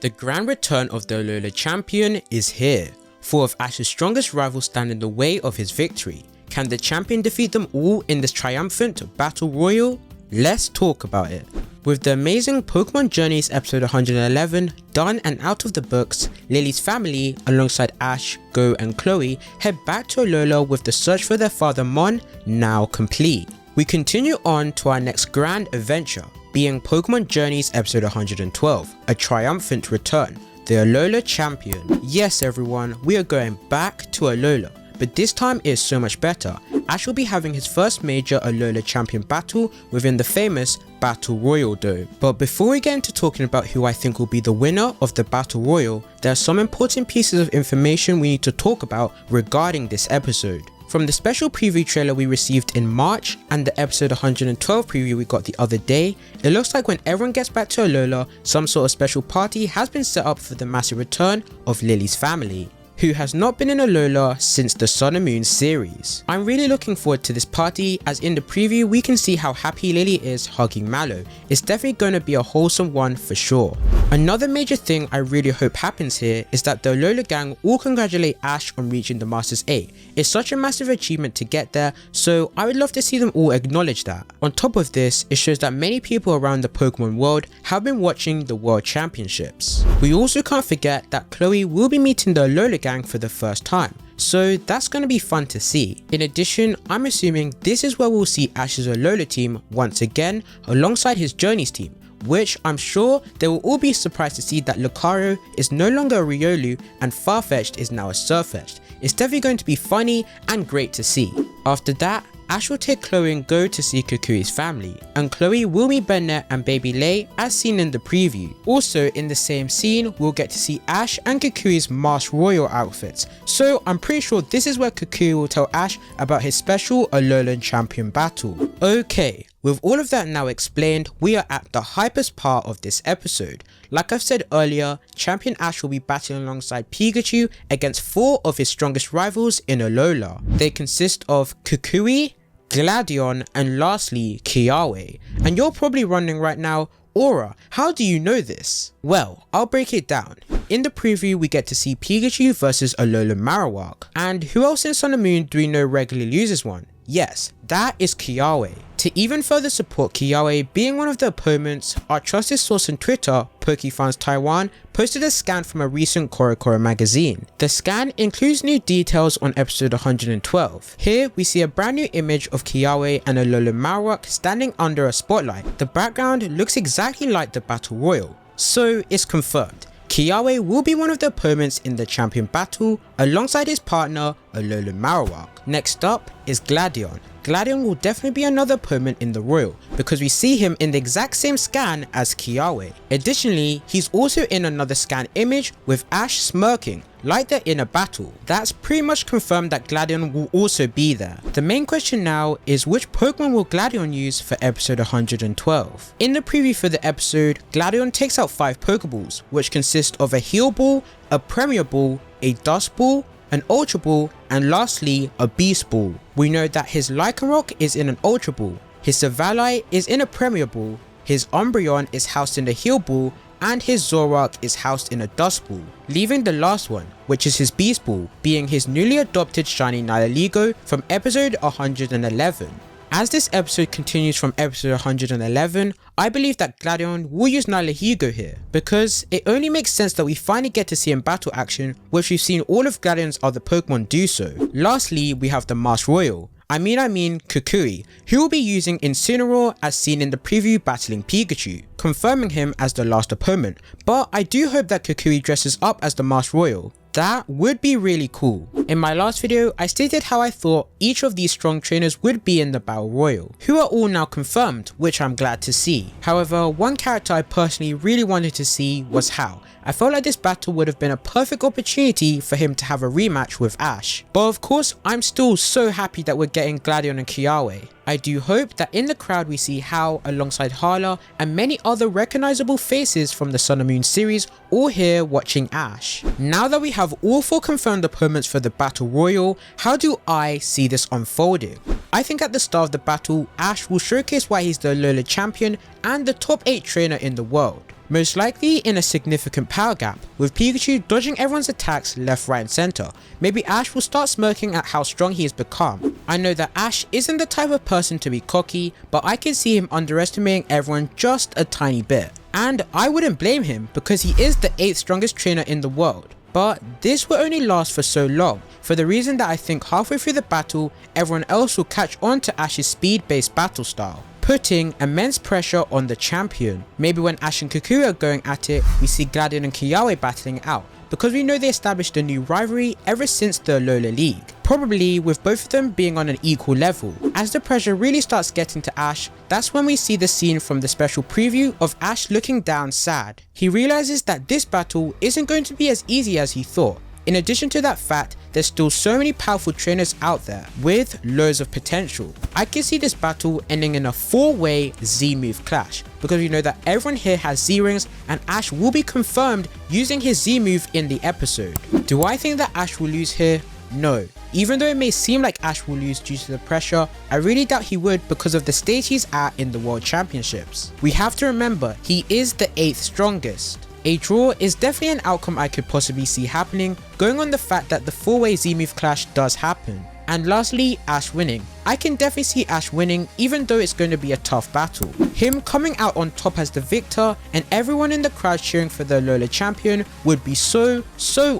The grand return of the Alola Champion is here. 4 of Ash's strongest rivals stand in the way of his victory. Can the champion defeat them all in this triumphant battle royal? Let's talk about it. With the amazing Pokemon Journeys episode 111 done and out of the books, Lillie's family, alongside Ash, Go and Chloe, head back to Alola with the search for their father Mon now complete. We continue on to our next grand adventure, being Pokemon Journeys episode 112, a triumphant return, the Alola Champion. Yes everyone, we are going back to Alola, but this time is so much better. Ash will be having his first major Alola Champion battle within the famous Battle Royal though. But before we get into talking about who I think will be the winner of the Battle Royal, there are some important pieces of information we need to talk about regarding this episode. From the special preview trailer we received in March and the episode 112 preview we got the other day, it looks like when everyone gets back to Alola, some sort of special party has been set up for the massive return of Lillie's family, who has not been in Alola since the Sun and Moon series. I'm really looking forward to this party, as in the preview we can see how happy Lillie is hugging Mallow. It's definitely going to be a wholesome one for sure. Another major thing I really hope happens here is that the Alola gang all congratulate Ash on reaching the Masters 8. It's such a massive achievement to get there, so I would love to see them all acknowledge that. On top of this, it shows that many people around the Pokemon world have been watching the World Championships. We also can't forget that Chloe will be meeting the Alola gang for the first time, so that's going to be fun to see. In addition, I'm assuming this is where we'll see Ash's Alola team once again alongside his Journeys team, which I'm sure they will all be surprised to see that Lucario is no longer a Riolu and Farfetch'd is now a Sirfetch'd. It's definitely going to be funny and great to see. After that, Ash will take Chloe and Go to see Kukui's family, and Chloe will meet Bennett and Baby Lay as seen in the preview. Also in the same scene, we'll get to see Ash and Kukui's Masked Royal outfits, so I'm pretty sure this is where Kukui will tell Ash about his special Alolan Champion battle. Okay, with all of that now explained, we are at the hypest part of this episode. Like I've said earlier, Champion Ash will be battling alongside Pikachu against 4 of his strongest rivals in Alola. They consist of Kukui, Gladion, and lastly Kiawe. And you're probably wondering right now, Aura, how do you know this? Well, I'll break it down. In the preview we get to see Pikachu versus Alola Marowak. And who else in Sun and Moon do we know regularly loses one? Yes, that is Kiawe. To even further support Kiawe being one of the opponents, our trusted source on Twitter, PokeFans Taiwan, posted a scan from a recent Korokoro magazine. The scan includes new details on episode 112. Here we see a brand new image of Kiawe and Alola Marowak standing under a spotlight. The background looks exactly like the Battle Royal, so it's confirmed. Kiawe will be one of the opponents in the champion battle alongside his partner Alola Marowak. Next up is Gladion. Gladion will definitely be another opponent in the Royal because we see him in the exact same scan as Kiawe. Additionally, he's also in another scan image with Ash smirking like they're in a battle. That's pretty much confirmed that Gladion will also be there. The main question now is which Pokemon will Gladion use for episode 112? In the preview for the episode, Gladion takes out 5 Pokeballs, which consist of a Heal Ball, a Premier Ball, a Dust Ball, an Ultra Ball, and lastly a Beast Ball. We know that his Lycanroc is in an Ultra Ball, his Savalai is in a Premier Ball, his Umbreon is housed in a Heal Ball, and his Zoroark is housed in a Dust Ball, leaving the last one, which is his Beast Ball, being his newly adopted shiny Nihilego from episode 111. As this episode continues from episode 111, I believe that Gladion will use Nihilego here, because it only makes sense that we finally get to see in battle action, which we've seen all of Gladion's other Pokemon do so. Lastly, we have the Masked Royal. I mean Kukui, who will be using Incineroar as seen in the preview battling Pikachu, confirming him as the last opponent, but I do hope that Kukui dresses up as the Masked Royal. That would be really cool. In my last video, I stated how I thought each of these strong trainers would be in the Battle Royal, who are all now confirmed, which I'm glad to see. However, one character I personally really wanted to see was Hao. I felt like this battle would have been a perfect opportunity for him to have a rematch with Ash. But of course, I'm still so happy that we're getting Gladion and Kiawe. I do hope that in the crowd we see Hao alongside Hala and many other recognizable faces from the Sun and Moon series all here watching Ash. Now that we have all 4 confirmed opponents for the Battle Royal, how do I see this unfolding? I think at the start of the battle, Ash will showcase why he's the Alola champion and the top 8 trainer in the world. most likely in a significant power gap, with Pikachu dodging everyone's attacks left, right and center. Maybe Ash will start smirking at how strong he has become. I know that Ash isn't the type of person to be cocky, but I can see him underestimating everyone just a tiny bit. And I wouldn't blame him because he is the 8th strongest trainer in the world. But this will only last for so long, for the reason that I think halfway through the battle, everyone else will catch on to Ash's speed based battle style, putting immense pressure on the champion. Maybe when Ash and Kukui are going at it, we see Gladion and Kiawe battling it out, because we know they established a new rivalry ever since the Alola League, probably with both of them being on an equal level. As the pressure really starts getting to Ash, that's when we see the scene from the special preview of Ash looking down sad. He realizes that this battle isn't going to be as easy as he thought. In addition to that fact, there's still so many powerful trainers out there with loads of potential. I can see this battle ending in a 4-way Z-move clash, because we know that everyone here has Z-rings and Ash will be confirmed using his Z-move in the episode. Do I think that Ash will lose here? No. Even though it may seem like Ash will lose due to the pressure, I really doubt he would because of the stage he's at in the World Championships. We have to remember, he is the 8th strongest. A draw is definitely an outcome I could possibly see happening, going on the fact that the 4-way Z-move clash does happen. And lastly, Ash winning. I can definitely see Ash winning, even though it's going to be a tough battle. Him coming out on top as the victor and everyone in the crowd cheering for the Alola Champion would be so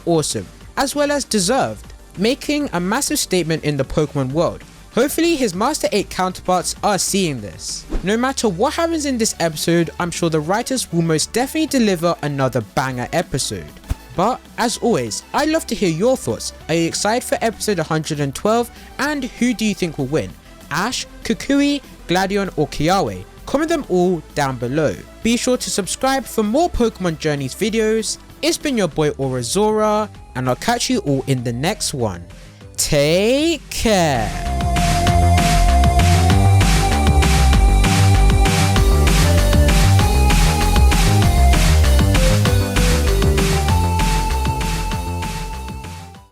awesome, as well as deserved, making a massive statement in the Pokemon world. Hopefully his Master 8 counterparts are seeing this. No matter what happens in this episode, I'm sure the writers will most definitely deliver another banger episode. But as always, I'd love to hear your thoughts. Are you excited for episode 112, and who do you think will win? Ash, Kukui, Gladion or Kiawe? Comment them all down below. Be sure to subscribe for more Pokemon Journeys videos. It's been your boy Aurazora, and I'll catch you all in the next one. Take care.